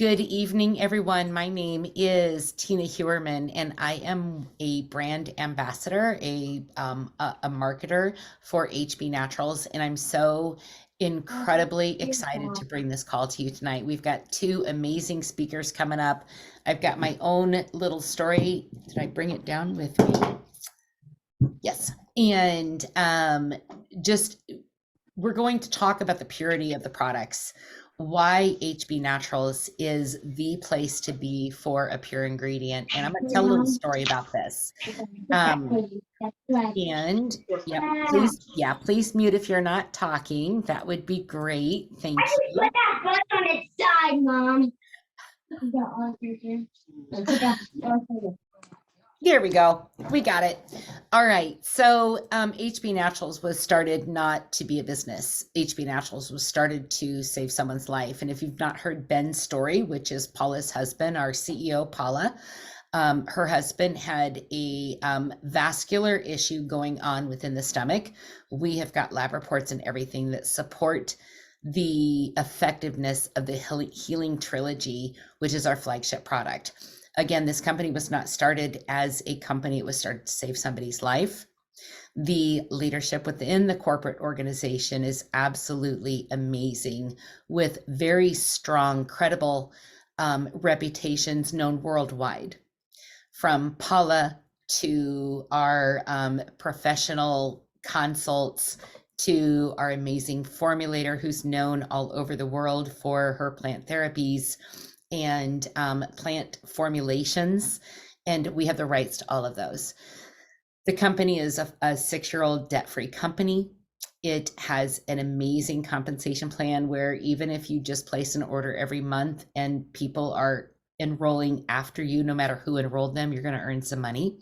Good evening, everyone. My name is Tina Hewerman, and I am a brand ambassador, a marketer for HB Naturals, and I'm so incredibly excited to bring this call to you tonight. We've got two amazing speakers coming up. I've got my own little story. Did I bring it down with me? Yes. And just we're going to talk about the purity of the products, why HB Naturals is the place to be for a pure ingredient. And I'm going to tell a little story about this. And please mute if you're not talking. That would be great. Thank you. Put that button on its side, Mom. There we go. We got it. All right. So HB Naturals was started not to be a business. HB Naturals was started to save someone's life. And if you've not heard Ben's story, which is Paula's husband, our CEO, Paula, her husband had a vascular issue going on within the stomach. We have got lab reports and everything that support the effectiveness of the Healing Trilogy, which is our flagship product. Again, this company was not started as a company. It was started to save somebody's life. The leadership within the corporate organization is absolutely amazing, with very strong, credible reputations known worldwide. From Paula to our professional consults to our amazing formulator who's known all over the world for her plant therapies and plant formulations, and we have the rights to all of those. The company is a 6-year-old debt-free company. It has an amazing compensation plan where even if you just place an order every month and people are enrolling after you, no matter who enrolled them, you're going to earn some money.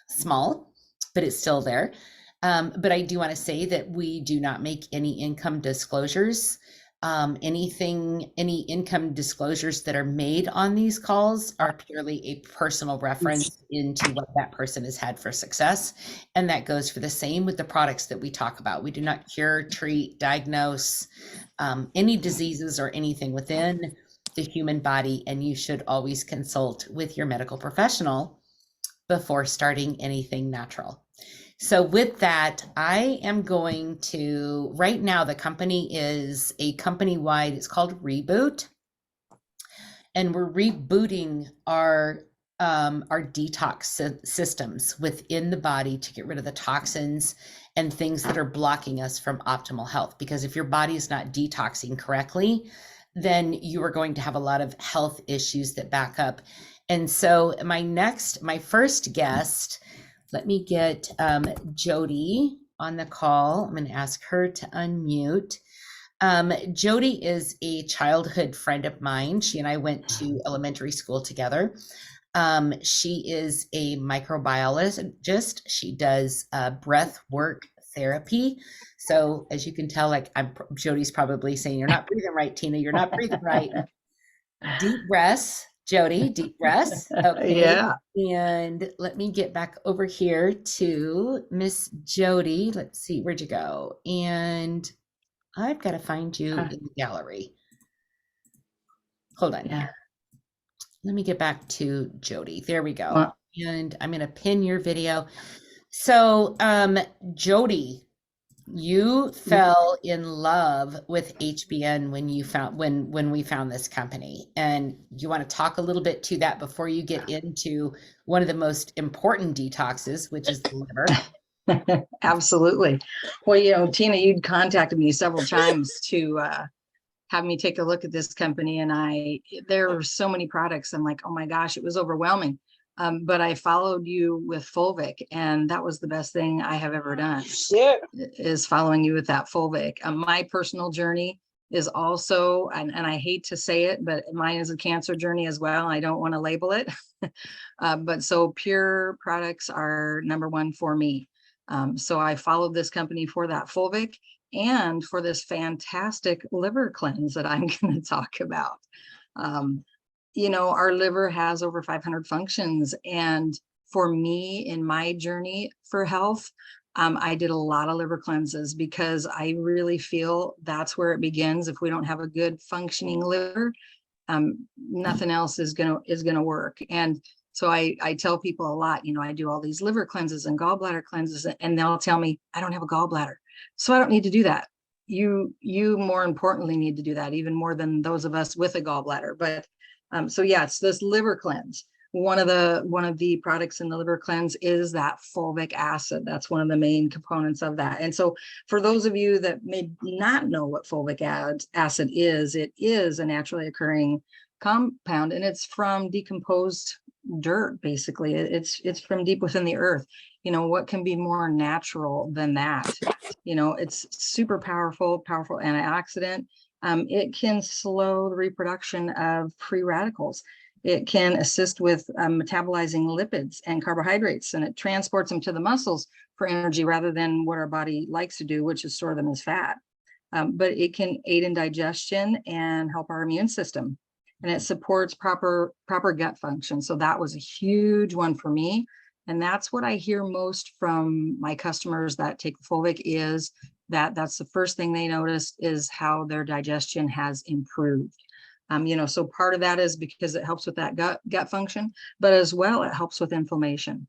Small, but it's still there. But I do want to say that we do not make any income disclosures. Any income disclosures that are made on these calls are purely a personal reference into what that person has had for success. And that goes for the same with the products that we talk about. We do not cure, treat, diagnose any diseases or anything within the human body. And you should always consult with your medical professional before starting anything natural. So with that, I am going to, right now, the company is a company-wide, it's called Reboot. And we're rebooting our detox systems within the body to get rid of the toxins and things that are blocking us from optimal health. Because if your body is not detoxing correctly, then you are going to have a lot of health issues that back up. And so my first guest, let me get Jody on the call. I'm going to ask her to unmute. Jody is a childhood friend of mine. She and I went to elementary school together. She is a microbiologist. She does breath work therapy. So as you can tell, Jody's probably saying, "You're not breathing right, Tina. You're not breathing right." Deep breaths. Jody, deep breaths. Okay. Yeah. And let me get back over here to Miss Jody. Let's see, where'd you go? And I've got to find you in the gallery. Hold on. Yeah. Let me get back to Jody. There we go. And I'm going to pin your video. So, Jody, you fell in love with HBN when we found this company, and you want to talk a little bit to that before you get into one of the most important detoxes, which is the liver. Absolutely. Well, Tina, you'd contacted me several times to have me take a look at this company, and there were so many products. I'm like, oh my gosh, it was overwhelming. But I followed you with Fulvic, and that was the best thing I have ever done, is following you with that Fulvic. My personal journey is also, and I hate to say it, but mine is a cancer journey as well. I don't want to label it. But so pure products are number one for me. So I followed this company for that Fulvic and for this fantastic liver cleanse that I'm going to talk about. Our liver has over 500 functions. And for me, in my journey for health, I did a lot of liver cleanses because I really feel that's where it begins. If we don't have a good functioning liver, Nothing else is gonna work. And so I tell people a lot, I do all these liver cleanses and gallbladder cleanses, and they'll tell me I don't have a gallbladder, so I don't need to do that. You more importantly need to do that, even more than those of us with a gallbladder. But so yeah, it's this liver cleanse. One of the products in the liver cleanse is that fulvic acid. That's one of the main components of that. And so for those of you that may not know what fulvic acid is, it is a naturally occurring compound, and it's from decomposed dirt. Basically, it's from deep within the earth. What can be more natural than that? It's super powerful antioxidant. It can slow the reproduction of free radicals. It can assist with metabolizing lipids and carbohydrates, and it transports them to the muscles for energy rather than what our body likes to do, which is store them as fat. But it can aid in digestion and help our immune system, and it supports proper gut function. So that was a huge one for me. And that's what I hear most from my customers that take the fulvic, is that's the first thing they notice, is how their digestion has improved. So part of that is because it helps with that gut function, but as well, it helps with inflammation.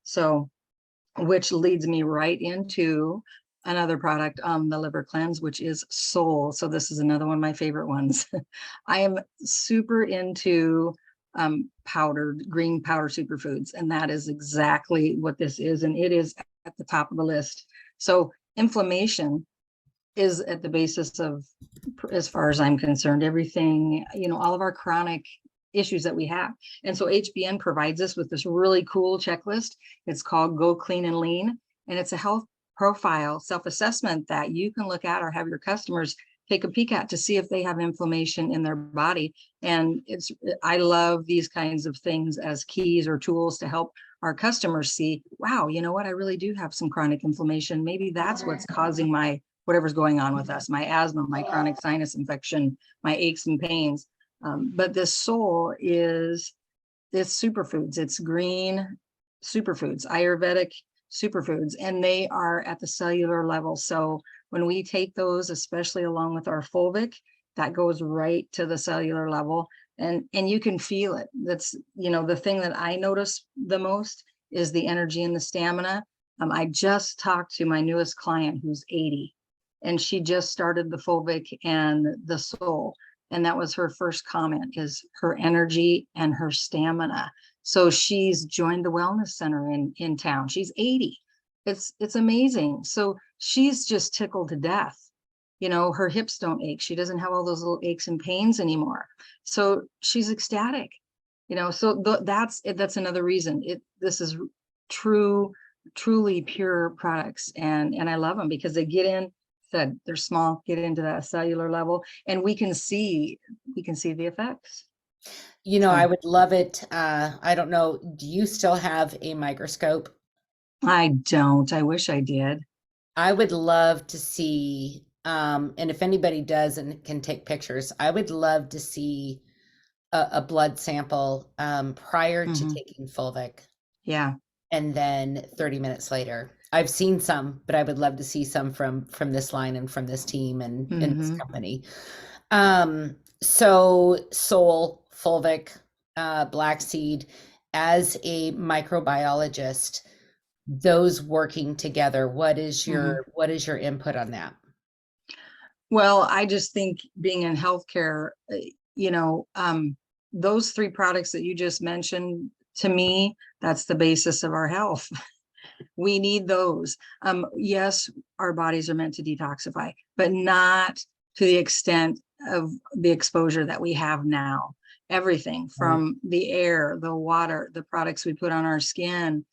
So, which leads me right into another product on the liver cleanse, which is Soul. So this is another one of my favorite ones. I am super into powdered green powder superfoods, and that is exactly what this is, and it is at the top of the list. So inflammation is at the basis of, as far as I'm concerned, everything, all of our chronic issues that we have. And so HBN provides us with this really cool checklist. It's called Go Clean and Lean, and it's a health profile self-assessment that you can look at or have your customers take a peek at to see if they have inflammation in their body. And I love these kinds of things as keys or tools to help our customers see, wow, you know what, I really do have some chronic inflammation. Maybe that's what's causing my whatever's going on with us, my asthma, my chronic sinus infection, my aches and pains. But this Soul it's superfoods. It's green superfoods, Ayurvedic superfoods, and they are at the cellular level. So when we take those, especially along with our fulvic, that goes right to the cellular level, and you can feel it. That's, the thing that I notice the most is the energy and the stamina. I just talked to my newest client who's 80, and she just started the fulvic and the Soul. And that was her first comment, is her energy and her stamina. So she's joined the wellness center in town. She's 80. It's amazing. So she's just tickled to death. Her hips don't ache. She doesn't have all those little aches and pains anymore. So she's ecstatic. So that's another reason. This is truly pure products, and I love them because they get in. They're small, get into that cellular level, and we can see the effects. I would love it. I don't know. Do you still have a microscope? I don't. I wish I did. I would love to see, and if anybody does and can take pictures, I would love to see a blood sample prior to taking fulvic. Yeah. And then 30 minutes later. I've seen some, but I would love to see some from this line and from this team and in this company. So Soul, fulvic, black seed, as a microbiologist, those working together, what is your input on that? Well, I just think being in healthcare, those three products that you just mentioned, to me, that's the basis of our health. We need those. Yes, our bodies are meant to detoxify, but not to the extent of the exposure that we have now. Everything from the air, the water, the products we put on our skin.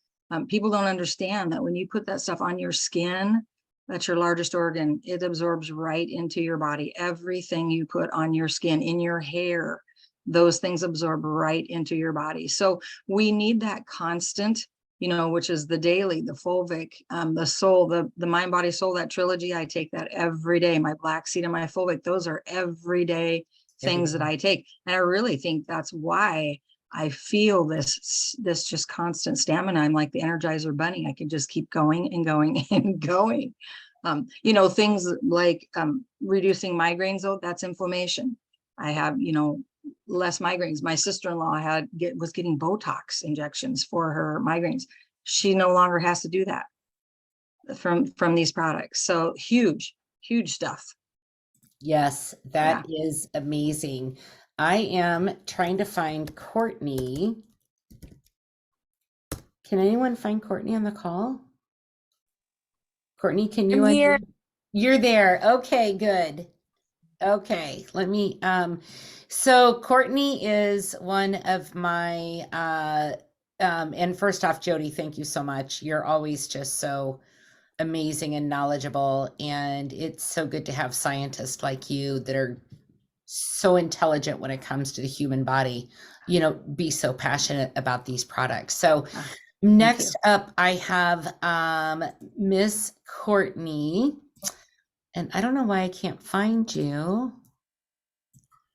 People don't understand that when you put that stuff on your skin, that's your largest organ. It absorbs right into your body. Everything you put on your skin, in your hair, those things absorb right into your body. So we need that constant, which is the daily, the fulvic, the Soul, the mind, body, soul, that trilogy. I take that every day. My black seed and my fulvic, those are everyday things that I take. And I really think that's why I feel this just constant stamina. I'm like the Energizer Bunny. I can just keep going and going and going. Things like reducing migraines, though, that's inflammation. I have, less migraines. My sister-in-law was getting Botox injections for her migraines. She no longer has to do that from these products. So huge stuff. Yes, Yeah. that is amazing. I am trying to find Courtney. Can anyone find Courtney on the call? Courtney, can you I'm here. You're there. Okay, good. Okay, let me so Courtney is one of my and first off, Jody, thank you so much. You're always just so amazing and knowledgeable, and it's so good to have scientists like you that are so intelligent when it comes to the human body, be so passionate about these products. So next up I have Miss Courtney, and I don't know why I can't find you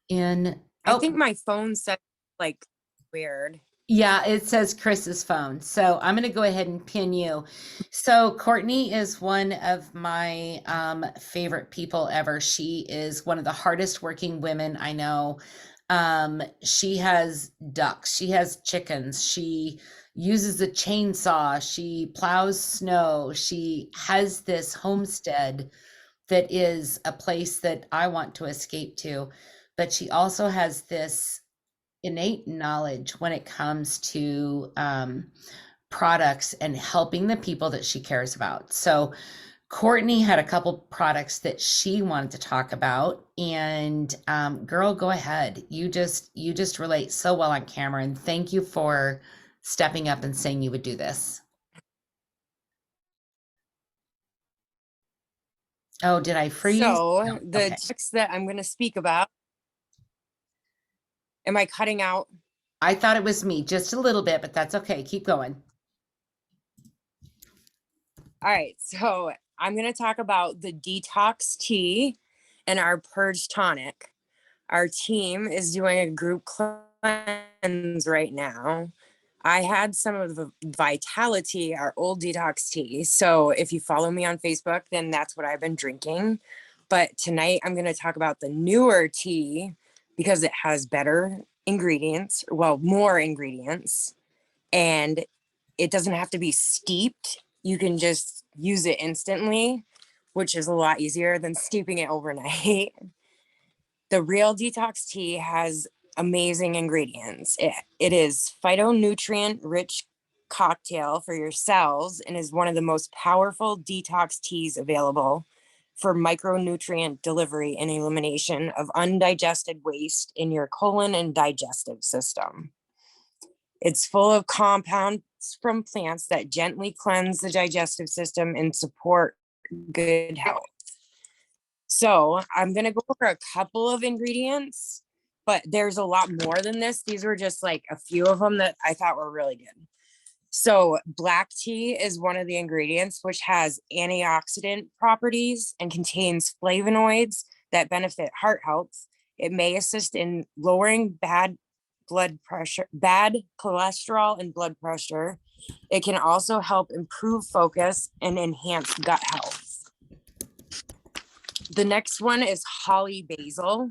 in I think my phone said like weird. Yeah, it says Chris's phone. So I'm going to go ahead and pin you. So Courtney is one of my favorite people ever. She is one of the hardest working women I know. She has ducks, she has chickens, she uses a chainsaw, she plows snow, she has this homestead that is a place that I want to escape to. But she also has this innate knowledge when it comes to products and helping the people that she cares about. So Courtney had a couple products that she wanted to talk about, and girl, go ahead. You just relate so well on camera, and thank you for stepping up and saying you would do this. Oh, did I freeze? So No. the Okay. text that I'm going to speak about, am I cutting out? I thought it was me just a little bit, but that's okay. Keep going. All right. So I'm going to talk about the Detox Tea and our Purge Tonic. Our team is doing a group cleanse right now. I had some of the Vitality, our old Detox Tea. So if you follow me on Facebook, then that's what I've been drinking. But tonight I'm going to talk about the newer tea because it has better ingredients, well, more ingredients, and it doesn't have to be steeped. You can just use it instantly, which is a lot easier than steeping it overnight. The real Detox Tea has amazing ingredients. It is phytonutrient rich cocktail for your cells and is one of the most powerful detox teas available for micronutrient delivery and elimination of undigested waste in your colon and digestive system. It's full of compounds from plants that gently cleanse the digestive system and support good health. So I'm going to go over a couple of ingredients, but there's a lot more than this. These were just like a few of them that I thought were really good. So black tea is one of the ingredients, which has antioxidant properties and contains flavonoids that benefit heart health. It may assist in lowering bad cholesterol and blood pressure. It can also help improve focus and enhance gut health. The next one is holly basil.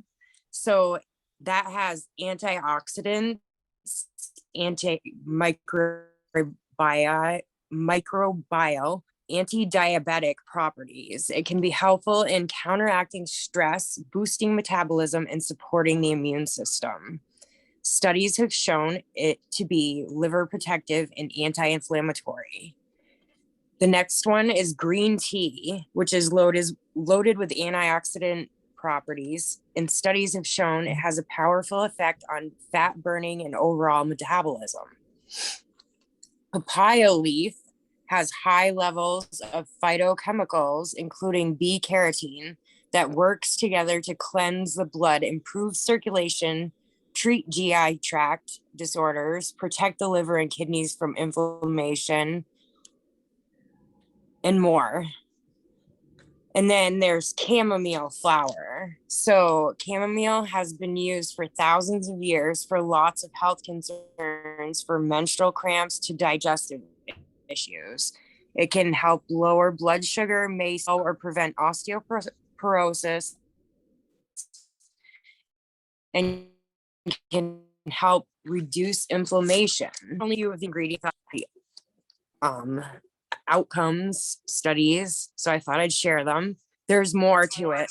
So that has antioxidants, microbial, anti-diabetic properties. It can be helpful in counteracting stress, boosting metabolism, and supporting the immune system. Studies have shown it to be liver protective and anti-inflammatory. The next one is green tea, which is loaded with antioxidant properties, and studies have shown it has a powerful effect on fat burning and overall metabolism. Papaya leaf has high levels of phytochemicals, including B-carotene, that works together to cleanse the blood, improve circulation, treat GI tract disorders, protect the liver and kidneys from inflammation, and more. And then there's chamomile flower. So chamomile has been used for thousands of years for lots of health concerns, for menstrual cramps to digestive issues. It can help lower blood sugar, may slow or prevent osteoporosis, and can help reduce inflammation. Only you with the ingredients, outcomes studies. So I thought I'd share them. There's more to it.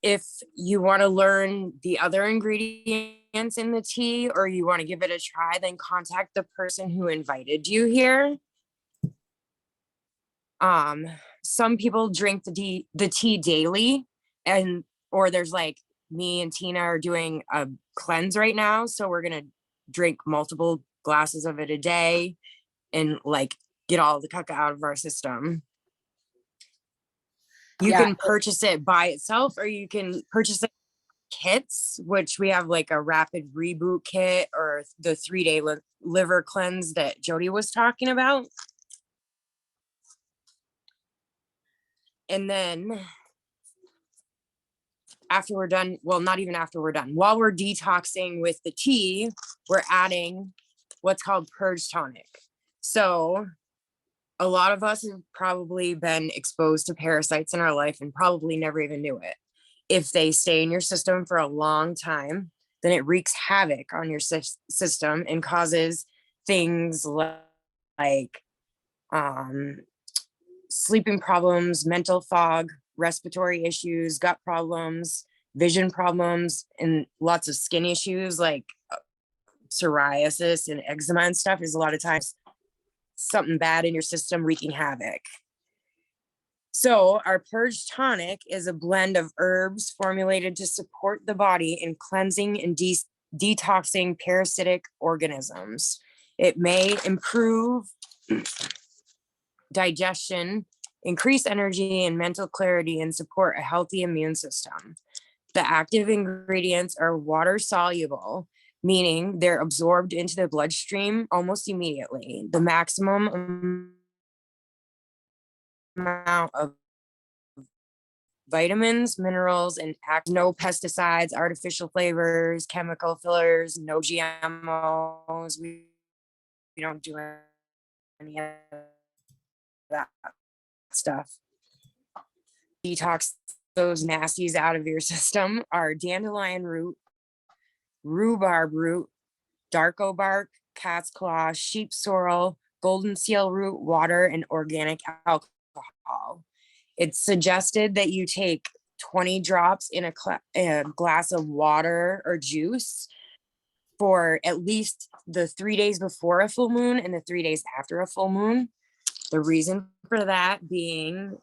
If you want to learn the other ingredients in the tea, or you want to give it a try, then contact the person who invited you here. Some people drink the tea daily, or there's like me and Tina are doing a cleanse right now. So we're going to drink multiple glasses of it a day and like get all the caca out of our system. You can purchase it by itself, or you can purchase it kits, which we have like a rapid reboot kit or the 3-day liver cleanse that Jody was talking about. And then after we're done, well, not even after we're done, while we're detoxing with the tea, we're adding what's called purge tonic. So a lot of us have probably been exposed to parasites in our life and probably never even knew it. If they stay in your system for a long time, then it wreaks havoc on your system and causes things like sleeping problems, mental fog, respiratory issues, gut problems, vision problems, and lots of skin issues like psoriasis and eczema and stuff is a lot of times something bad in your system wreaking havoc. So our purge tonic is a blend of herbs formulated to support the body in cleansing and detoxing parasitic organisms. It may improve digestion, increase energy and mental clarity, and support a healthy immune system. The active ingredients are water soluble, meaning they're absorbed into the bloodstream almost immediately. The maximum amount of vitamins, minerals, and no pesticides, artificial flavors, chemical fillers, no GMOs. We don't do any of that stuff. Detox those nasties out of your system are dandelion root, rhubarb root, darko bark, cat's claw, sheep sorrel, golden seal root, water, and organic alcohol. It's suggested that you take 20 drops in a glass of water or juice for at least the 3 days before a full moon and the 3 days after a full moon. The reason for that being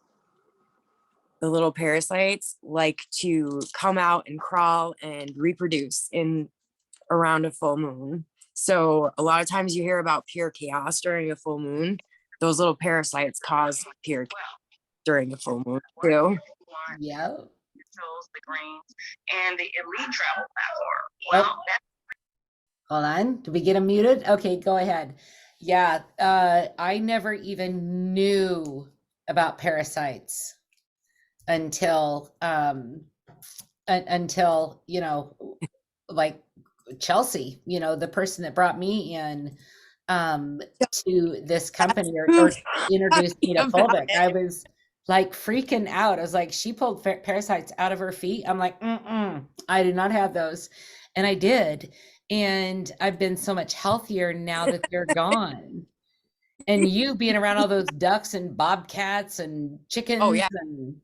the little parasites like to come out and crawl and reproduce in around a full moon. So a lot of times you hear about pure chaos during a full moon. Those little parasites cause pure chaos during a full moon too. Yep. The grains and the elite travel platform. Well, hold on. Did we get him muted? Okay, go ahead. Yeah, I never even knew about parasites until you know, like Chelsea, you know, the person that brought me in to this company or introduced me to Fulvic. I was like freaking out. I was like, she pulled parasites out of her feet. I'm like, I did not have those. And I did. And I've been so much healthier now that they're gone. And you being around all those ducks and bobcats and chickens. Oh, yeah. And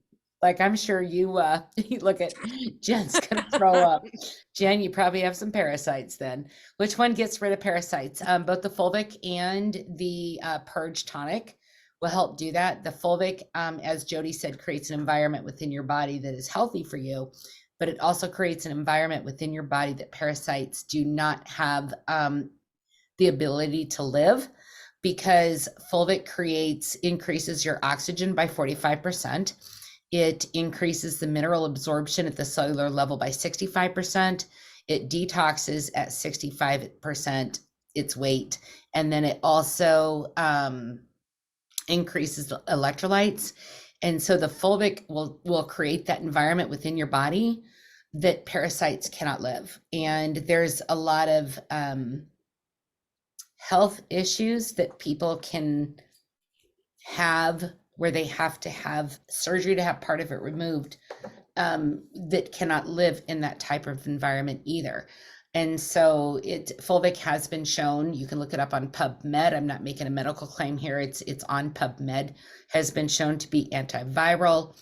like, I'm sure you look at Jen's gonna throw up. Jen, you probably have some parasites then. Which one gets rid of parasites? Both the fulvic and the purge tonic will help do that. The fulvic, as Jody said, creates an environment within your body that is healthy for you, but it also creates an environment within your body that parasites do not have the ability to live, because fulvic increases your oxygen by 45%. It increases the mineral absorption at the cellular level by 65%. It detoxes at 65% its weight. And then it also increases the electrolytes. And so the fulvic will create that environment within your body that parasites cannot live. And there's a lot of health issues that people can have where they have to have surgery to have part of it removed that cannot live in that type of environment either. And so fulvic has been shown, you can look it up on PubMed. I'm not making a medical claim here. It's on PubMed, has been shown to be antiviral,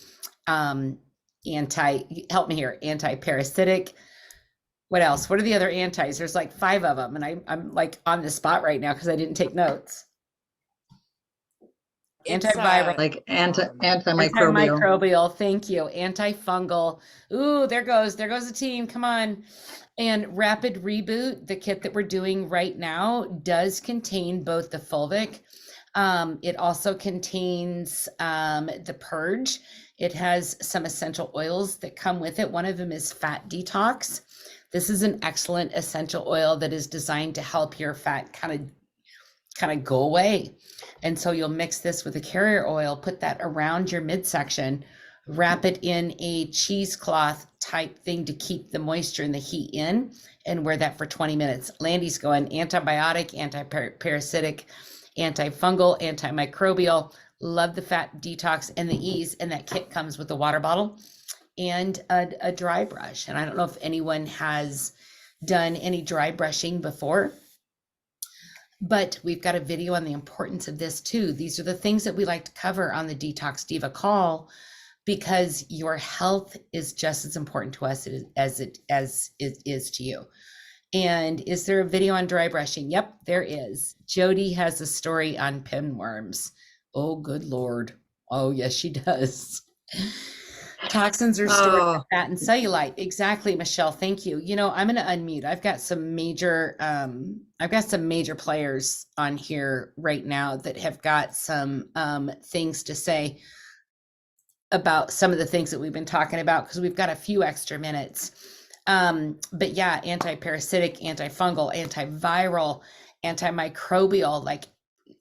help me here, anti-parasitic. What else? What are the other antis? There's like 5 of them. And I'm like on the spot right now because I didn't take notes. It's, Antiviral. Like antimicrobial. Antimicrobial, thank you. Antifungal. Ooh, there goes the team. Come on. And Rapid Reboot, the kit that we're doing right now, does contain both the fulvic. It also contains the purge. It has some essential oils that come with it. One of them is fat detox. This is an excellent essential oil that is designed to help your fat kind of go away. And so you'll mix this with a carrier oil, put that around your midsection, wrap it in a cheesecloth type thing to keep the moisture and the heat in, and wear that for 20 minutes. Landy's going antibiotic, anti-parasitic, antifungal, antimicrobial. Love the fat detox and the ease. And that kit comes with a water bottle and a dry brush. And I don't know if anyone has done any dry brushing before, but we've got a video on the importance of this too. These are the things that we like to cover on the Detox Diva call, because your health is just as important to us as it is to you. And is there a video on dry brushing? Yep, there is. Jody has a story on pinworms. Oh, good Lord. Oh, yes, she does. Toxins are stored in fat and cellulite. Exactly, Michelle. Thank you. You know, I'm going to unmute. I've got some major players on here right now that have got some things to say about some of the things that we've been talking about, because we've got a few extra minutes. But yeah, anti-parasitic, antifungal, antiviral, antimicrobial,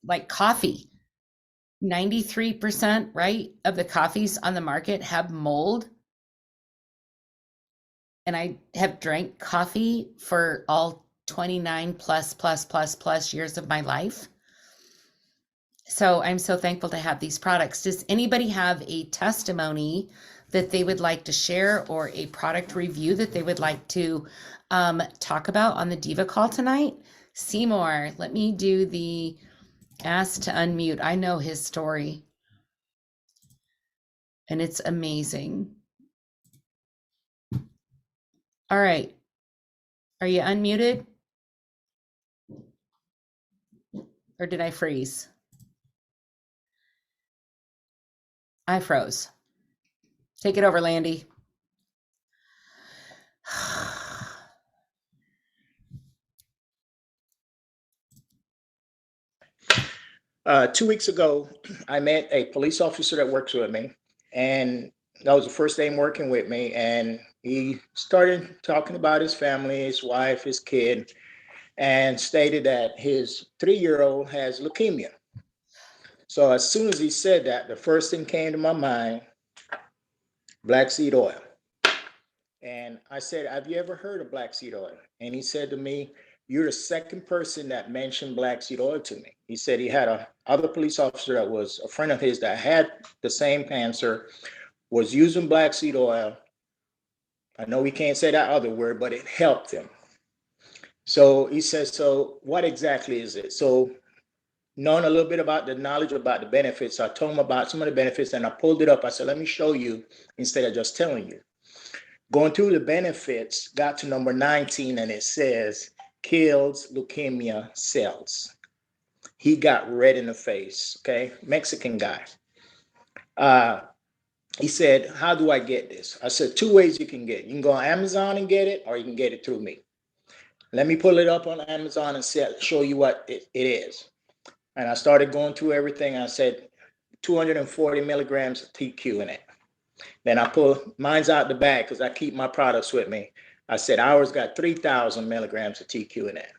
like coffee. 93%, right, of the coffees on the market have mold. And I have drank coffee for all 29 plus years of my life. So I'm so thankful to have these products. Does anybody have a testimony that they would like to share, or a product review that they would like to talk about on the Diva call tonight? Seymour, let me do the ask to unmute. I know his story, and it's amazing. All right. Are you unmuted? Or did I freeze? I froze. Take it over, Landy. 2 weeks ago, I met a police officer that works with me, and that was the first day working with me. And he started talking about his family, his wife, his kid, and stated that his 3-year-old has leukemia. So as soon as he said that, the first thing came to my mind, black seed oil. And I said, have you ever heard of black seed oil? And he said to me, you're the second person that mentioned black seed oil to me. He said he had a other police officer that was a friend of his that had the same cancer, was using black seed oil. I know we can't say that other word, but it helped him. So he says, so what exactly is it? So knowing a little bit about the knowledge about the benefits, I told him about some of the benefits, and I pulled it up. I said, let me show you instead of just telling you. Going through the benefits, got to number 19, and it says, kills leukemia cells. He got red in the face, okay? Mexican guy. He said, how do I get this? I said, 2 ways you can get it. You can go on Amazon and get it, or you can get it through me. Let me pull it up on Amazon and show you what it is. And I started going through everything. I said, 240 milligrams of TQ in it. Then I pull mine's out the bag because I keep my products with me. I said, ours got 3,000 milligrams of TQ in it.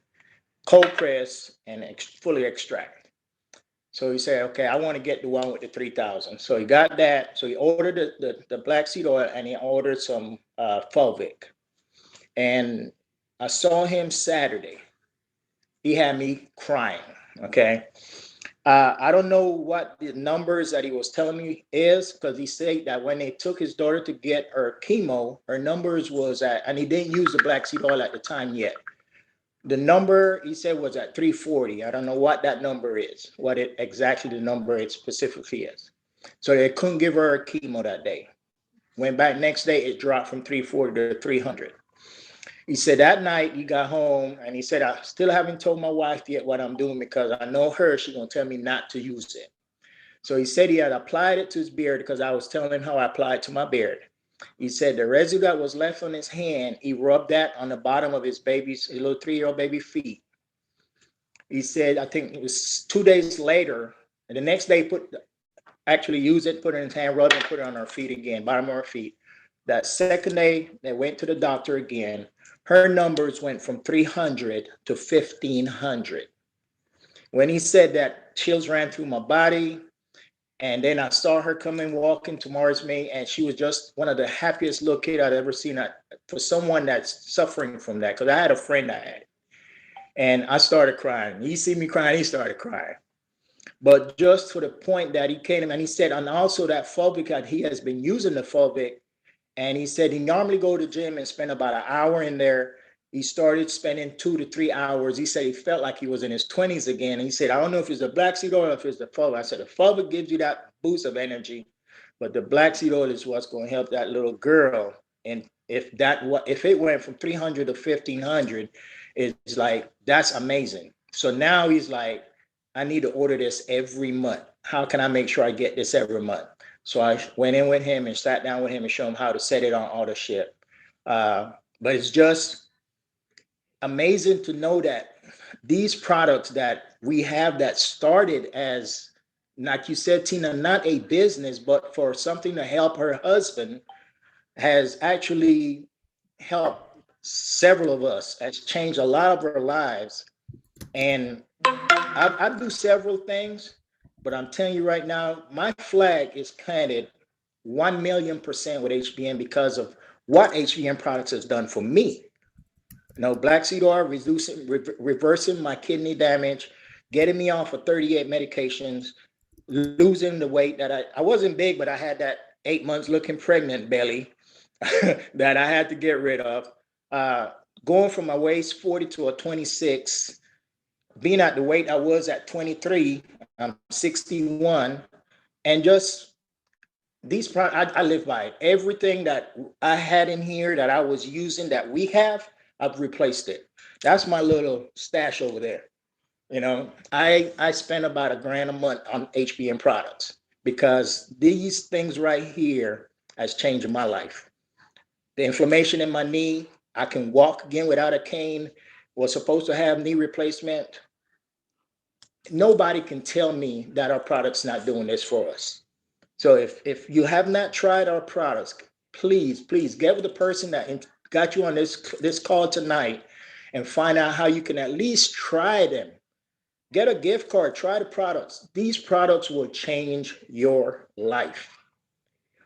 Cold press and fully extract. So he said, okay, I want to get the one with the 3,000. So he got that. So he ordered the black seed oil, and he ordered some fulvic. And I saw him Saturday. He had me crying, okay? I don't know what the numbers that he was telling me is, because he said that when they took his daughter to get her chemo, her numbers was at, and he didn't use the black seed oil at the time yet. The number he said was at 340. I don't know what that number is, what it exactly the number it specifically is. So they couldn't give her chemo that day. Went back next day, it dropped from 340 to 300. He said that night he got home and he said, I still haven't told my wife yet what I'm doing because I know her, she's gonna tell me not to use it. So he said he had applied it to his beard because I was telling him how I applied to my beard. He said the residue that was left on his hand, he rubbed that on the bottom of his little 3-year-old baby feet. He said, I think it was 2 days later, and the next day actually used it, put it in his hand, rubbed it, and put it on her feet again, bottom of her feet. That second day, they went to the doctor again. Her numbers went from 300 to 1,500. When he said that, chills ran through my body. And then I saw her coming walking towards me, and she was just one of the happiest little kids I'd ever seen for someone that's suffering from that. Because I had a friend I had, and I started crying. He see me crying, he started crying. But just to the point that he came and he said, and also that fulvic, he has been using the fulvic. And he said he normally go to the gym and spend about an hour in there. He started spending 2 to 3 hours. He said he felt like he was in his 20s again. And he said, I don't know if it's the black seed oil or if it's the fulvic. I said, the fulvic gives you that boost of energy, but the black seed oil is what's going to help that little girl. And if it went from 300 to 1,500, it's like, that's amazing. So now he's like, I need to order this every month. How can I make sure I get this every month? So I went in with him and sat down with him and showed him how to set it on auto ship. But it's just amazing to know that these products that we have that started as, like you said, Tina, not a business, but for something to help her husband, has actually helped several of us, has changed a lot of our lives. And I do several things, but I'm telling you right now, my flag is planted 1,000,000% with HBN because of what HBN products has done for me. You know, black seed oil, reversing my kidney damage, getting me off of 38 medications, losing the weight that I wasn't big, but I had that 8 months looking pregnant belly that I had to get rid of. Going from my waist 40 to a 26, being at the weight I was at 23, I'm 61, and just these products, I live by it. Everything that I had in here that I was using that we have, I've replaced it. That's my little stash over there. You know, I spend about $1,000 a month on HBN products because these things right here has changed my life. The inflammation in my knee, I can walk again without a cane. Was supposed to have knee replacement. Nobody can tell me that our product's not doing this for us. So if you have not tried our products, please get with the person that got you on this call tonight and find out how you can at least try them. Get a gift card, try the products. These products will change your life.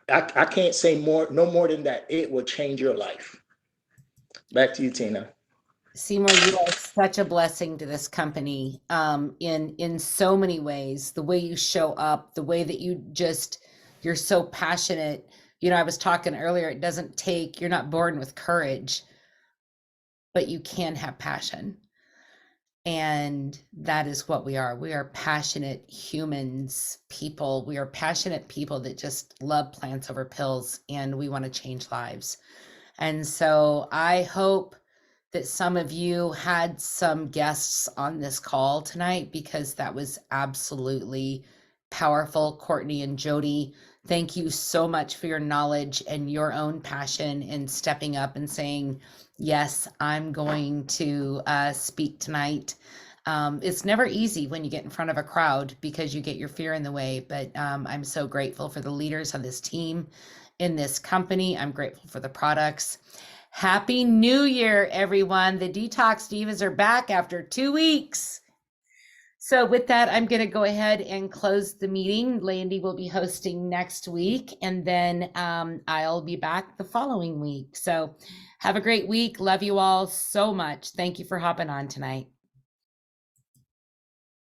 I can't say no more than that. It will change your life. Back to you, Tina. Seymour, you are such a blessing to this company in so many ways. The way you show up, the way that you're so passionate. You know, I was talking earlier, you're not born with courage, but you can have passion. And that is what we are. We are passionate humans, people. We are passionate people that just love plants over pills, and we want to change lives. And so I hope that some of you had some guests on this call tonight, because that was absolutely powerful. Courtney and Jody, thank you so much for your knowledge and your own passion and stepping up and saying, yes, I'm going to speak tonight. It's never easy when you get in front of a crowd because you get your fear in the way, but I'm so grateful for the leaders of this team in this company. I'm grateful for the products. Happy New Year, everyone. The Detox Divas are back after 2 weeks. So with that, I'm going to go ahead and close the meeting. Landy will be hosting next week, and then I'll be back the following week. So have a great week. Love you all so much. Thank you for hopping on tonight.